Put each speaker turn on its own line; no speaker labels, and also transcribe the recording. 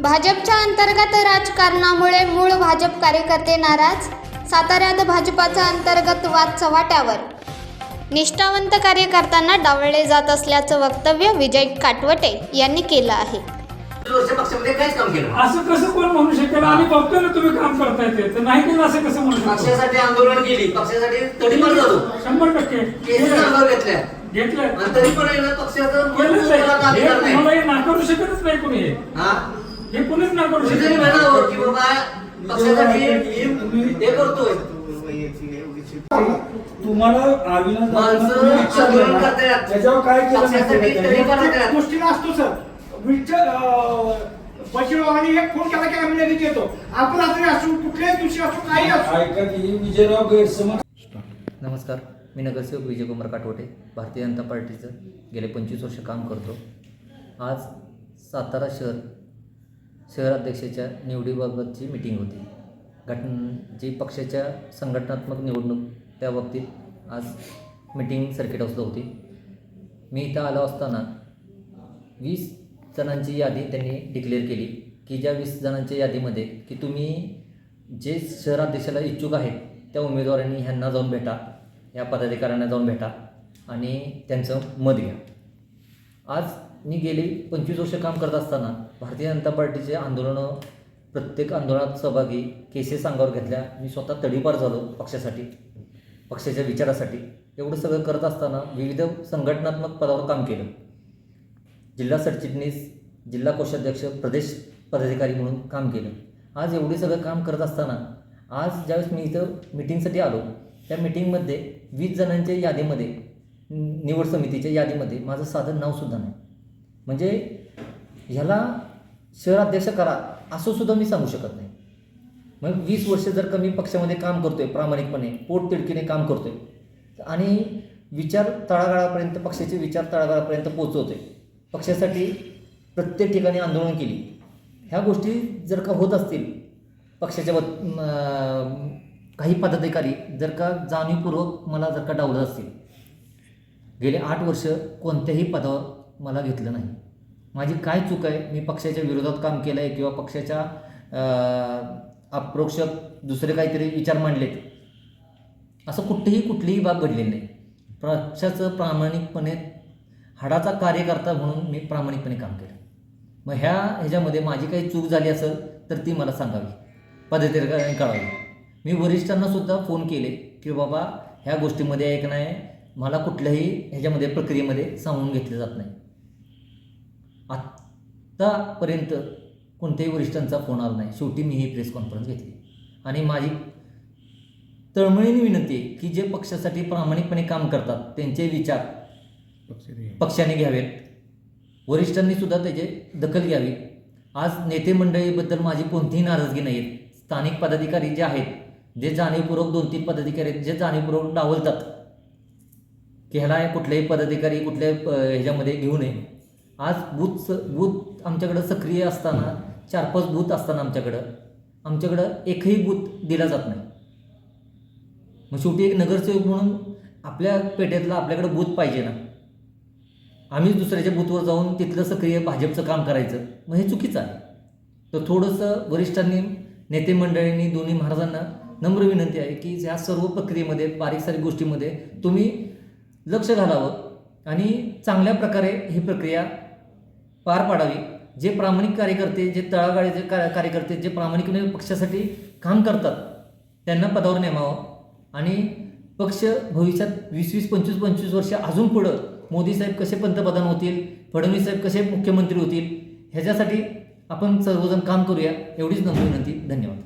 भाजपच्या अंतर्गत राजकारणामुळे मूळ भाजप कार्यकर्ते नाराज. साताऱ्यात भाजपाचा अंतर्गत वाद चव्हाट्यावर. निष्ठावंत कार्यकर्त्यांना डावलले जात असल्याचं वक्तव्य विजय काटवटे यांनी केलं आहे.
पक्षामध्ये काहीच काम केलं
असं कसं कोण म्हणू शकेल? आम्ही बघतोय ना तुम्ही काम करताय ते, तर नाही केलं असं कसं म्हणू शकतो?
पक्षासाठी आंदोलन केली, पक्षासाठी तडीपार झालो,
100%
केसेस अंगावर घेतल्या
घेतलं
आणि तरी पण आहे ना पक्षाचं
केलंच
मला काम
आहे.
करत नाही.
मला हे नाकारू शकतच नाही कोणी.
हा
हे कोणीच नाकारू
कुठेतरी
शकत
म्हणावं की बाबा पक्षासाठी हे करतोय.
तुम्हाला अविनाश
माणसं आंदोलन करतायत,
त्याच्यावर काय केलं
पक्षासाठी तडीपार करतायत.
गोष्टीला असतो सर. पश्चिमबंगाने एक फोन केला की आम्ही लगेच येतो. आपण रात्री असू, कुठल्याही दिवशी असू, काही असू.
ऐका की विजयराव गैरसमज.
नमस्कार, मी नगरसेवक विजयकुमार काटवटे, भारतीय जनता पार्टीचं गेले 25 वर्ष काम करतो. आज सातारा शहराध्यक्षाच्या निवडीबाबतची मीटिंग होती. जी पक्षाच्या संघटनात्मक निवडणूक त्या बाबतीत आज मीटिंग सर्किट हाऊसला होती. मी इथं आलो असताना 20 जणांची यादी त्यांनी डिक्लेअर केली की ज्या 20 जणांच्या यादीमध्ये की तुम्ही जे शहराध्यक्षाला इच्छुक आहेत त्या उमेदवारांनी ह्यांना जाऊन भेटा, या पदाधिकाऱ्यांना जाऊन भेटा आणि त्यांचं मत घ्या. आज मी गेली 25 वर्ष काम करत असताना भारतीय जनता पार्टीचे आंदोलनं, प्रत्येक आंदोलनात सहभागी, केसेस अंगावर घेतल्या. मी स्वतः तडीपार झालो पक्षासाठी, पक्षाच्या विचारासाठी. एवढं सगळं करत असताना विविध संघटनात्मक पदावर काम केलं. जिल्हा सरचिटणीस, जिल्हा कोषाध्यक्ष, प्रदेश पदाधिकारी म्हणून काम केलं. आज एवढे सगळं काम करत असताना आज ज्यावेळेस मी इथं मिटिंगसाठी आलो, त्या मिटिंगमध्ये 20 जणांच्या यादीमध्ये, निवड समितीच्या यादीमध्ये माझं साधं नावसुद्धा नाही. म्हणजे ह्याला शहराध्यक्ष करा असं सुद्धा मी सांगू शकत नाही. मग 20 वर्ष जर का मी पक्षामध्ये काम करतो आहे, प्रामाणिकपणे पोटतिडकीने काम करतो आहे आणि विचार तळागाळापर्यंत, पक्षाचे विचार तळागाळापर्यंत पोचवतो आहे, पक्षासाठी प्रत्येक ठिकाणी आंदोलन केली, ह्या गोष्टी जर का होत असतील, पक्षाच्या काही पदाधिकारी जर का जाणीवपूर्वक मला जर का डावलं असतील, गेले 8 वर्ष कोणत्याही पदावर मला घेतलं नाही. माझी काय चूक आहे? मी पक्षाच्या विरोधात काम केलं आहे किंवा पक्षाच्या अप्रोक्ष दुसरे काहीतरी विचार मांडलेत, असं कुठलीही बाब घडलेली नाही. पक्षाचं प्रामाणिकपणे हाडाचा कार्यकर्ता म्हणून मी प्रामाणिकपणे काम केलं. मग ह्याच्यामध्ये माझी काही चूक झाली असेल तर ती मला सांगावी, पदाधिकाऱ्यांनी कळावी. मी वरिष्ठांनासुद्धा फोन केले की बाबा ह्या गोष्टीमध्ये एक नाही, मला कुठल्याही ह्याच्यामध्ये प्रक्रियेमध्ये सामावून घेतलं जात नाही. आत्तापर्यंत कोणत्याही वरिष्ठांचा फोन आला नाही. शेवटी मी ही प्रेस कॉन्फरन्स घेतली आणि माझी तळमळीने विनंती आहे की जे पक्षासाठी प्रामाणिकपणे काम करतात त्यांचे विचार पक्षाने घ्यावेत, वरिष्ठांनी सुद्धा त्याची दखल घ्यावी. आज नेते मंडळीबद्दल माझी कोणतीही नाराजगी नाही आहे. स्थानिक पदाधिकारी जे आहेत, जे जाणीवपूर्वक 2-3 पदाधिकारी आहेत, जे जाणीवपूर्वक डावलतात की ह्याला कुठल्याही पदाधिकारी कुठल्या ह्याच्यामध्ये घेऊ नये. आज बूथ आमच्याकडं सक्रिय असताना, 4-5 बूथ असताना आमच्याकडं एकही बूथ दिला जात नाही. मग शेवटी एक नगरसेवक म्हणून आपल्या पेठेतला आपल्याकडं बूथ पाहिजे ना. आम्हीच दुसऱ्याच्या बूथवर जाऊन तिथलं सक्रिय भाजपचं काम करायचं, मग हे चुकीचं आहे. तर थोडंसं वरिष्ठांनी, नेते मंडळींनी, दोन्ही महाराजांना नम्र विनंती आहे की ह्या सर्व प्रक्रियेमध्ये, बारीक सारीक गोष्टीमध्ये तुम्ही लक्ष घालावं आणि चांगल्या प्रकारे ही प्रक्रिया पार पाडावी. जे प्रामाणिक कार्यकर्ते, जे तळागाळीचे कार्यकर्ते, जे प्रामाणिकपणे पक्षासाठी काम करतात त्यांना पदावर नेमावं आणि पक्ष भविष्यात 20-20, 25-25 वर्ष अजून पुढं मोदी साहेब कसे पंतप्रधान होतील, फडणवीस साहेब कसे मुख्यमंत्री होतील, ह्याच्यासाठी आपण सर्वजण काम करूया, एवढीच नम्र विनंती. धन्यवाद.